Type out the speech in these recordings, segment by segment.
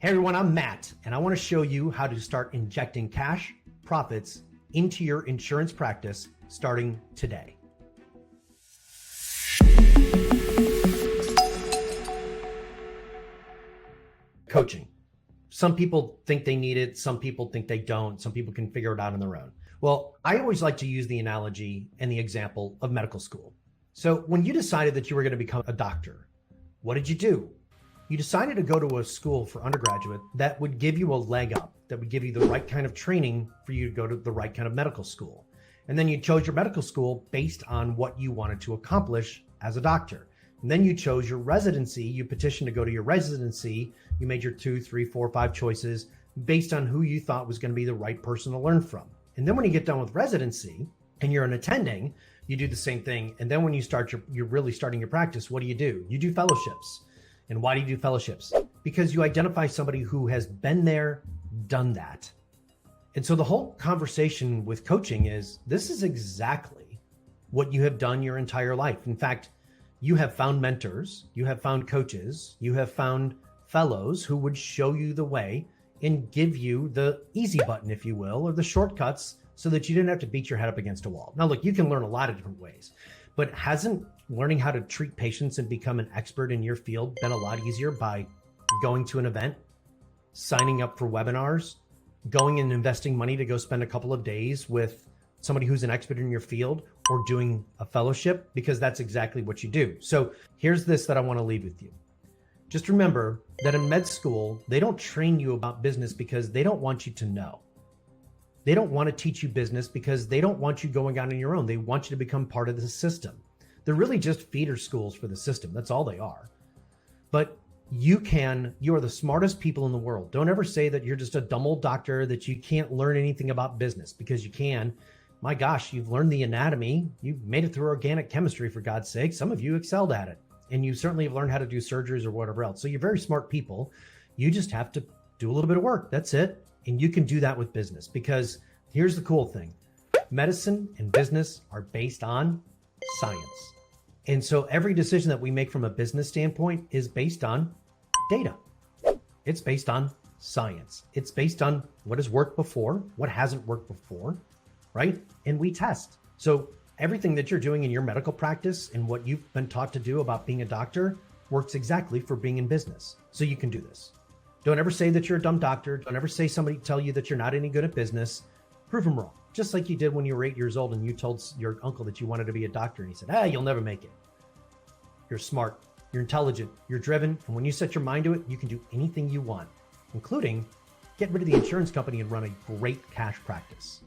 Hey everyone, I'm Matt, and I want to show you how to start injecting cash profits into your insurance practice starting today. Coaching. Some people think they need it, some people think they don't, some people can figure it out on their own. Well, I always like to use the analogy and the example of medical school. So when you decided that you were going to become a doctor, what did you do? You decided to go to a school for undergraduate that would give you a leg up, that would give you the right kind of training for you to go to the right kind of medical school. And then you chose your medical school based on what you wanted to accomplish as a doctor. And then you chose your residency. You petitioned to go to your residency. You made your 2, 3, 4, 5 choices based on who you thought was going to be the right person to learn from. And then when you get done with residency and you're an attending, you do the same thing. And then when you start you're really starting your practice, what do? You do fellowships. And why do you do fellowships? Because you identify somebody who has been there, done that. And so the whole conversation with coaching is, this is exactly what you have done your entire life. In fact, you have found mentors, you have found coaches, you have found fellows who would show you the way and give you the easy button, if you will, or the shortcuts so that you didn't have to beat your head up against a wall. Now, look, you can learn a lot of different ways, but hasn't learning how to treat patients and become an expert in your field been a lot easier by going to an event, signing up for webinars, going and investing money to go spend a couple of days with somebody who's an expert in your field, or doing a fellowship? Because that's exactly what you do. So here's this that I want to leave with you. Just remember that in med school, they don't train you about business because they don't want you to know. They don't want to teach you business because they don't want you going out on your own. They want you to become part of the system. They're really just feeder schools for the system. That's all they are. But you are the smartest people in the world. Don't ever say that you're just a dumb old doctor, that you can't learn anything about business, because you can. My gosh, you've learned the anatomy. You've made it through organic chemistry, for God's sake. Some of you excelled at it. And you certainly have learned how to do surgeries or whatever else. So you're very smart people. You just have to do a little bit of work. That's it. And you can do that with business, because here's the cool thing. Medicine and business are based on science. And so every decision that we make from a business standpoint is based on data. It's based on science. It's based on what has worked before, what hasn't worked before, right? And we test. So everything that you're doing in your medical practice and what you've been taught to do about being a doctor works exactly for being in business. So you can do this. Don't ever say that you're a dumb doctor. Don't ever say somebody tell you that you're not any good at business. Prove them wrong. Just like you did when you were 8 years old and you told your uncle that you wanted to be a doctor and he said, you'll never make it. You're smart, you're intelligent, you're driven. And when you set your mind to it, you can do anything you want, including get rid of the insurance company and run a great cash practice.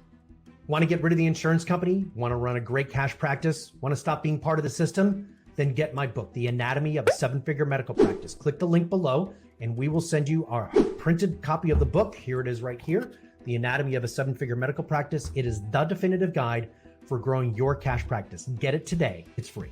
Want to get rid of the insurance company? Want to run a great cash practice? Want to stop being part of the system? Then get my book, The Anatomy of a 7-Figure Medical Practice. Click the link below and we will send you our printed copy of the book. Here it is right here. The Anatomy of a 7-Figure Medical Practice. It is the definitive guide for growing your cash practice. Get it today. It's free.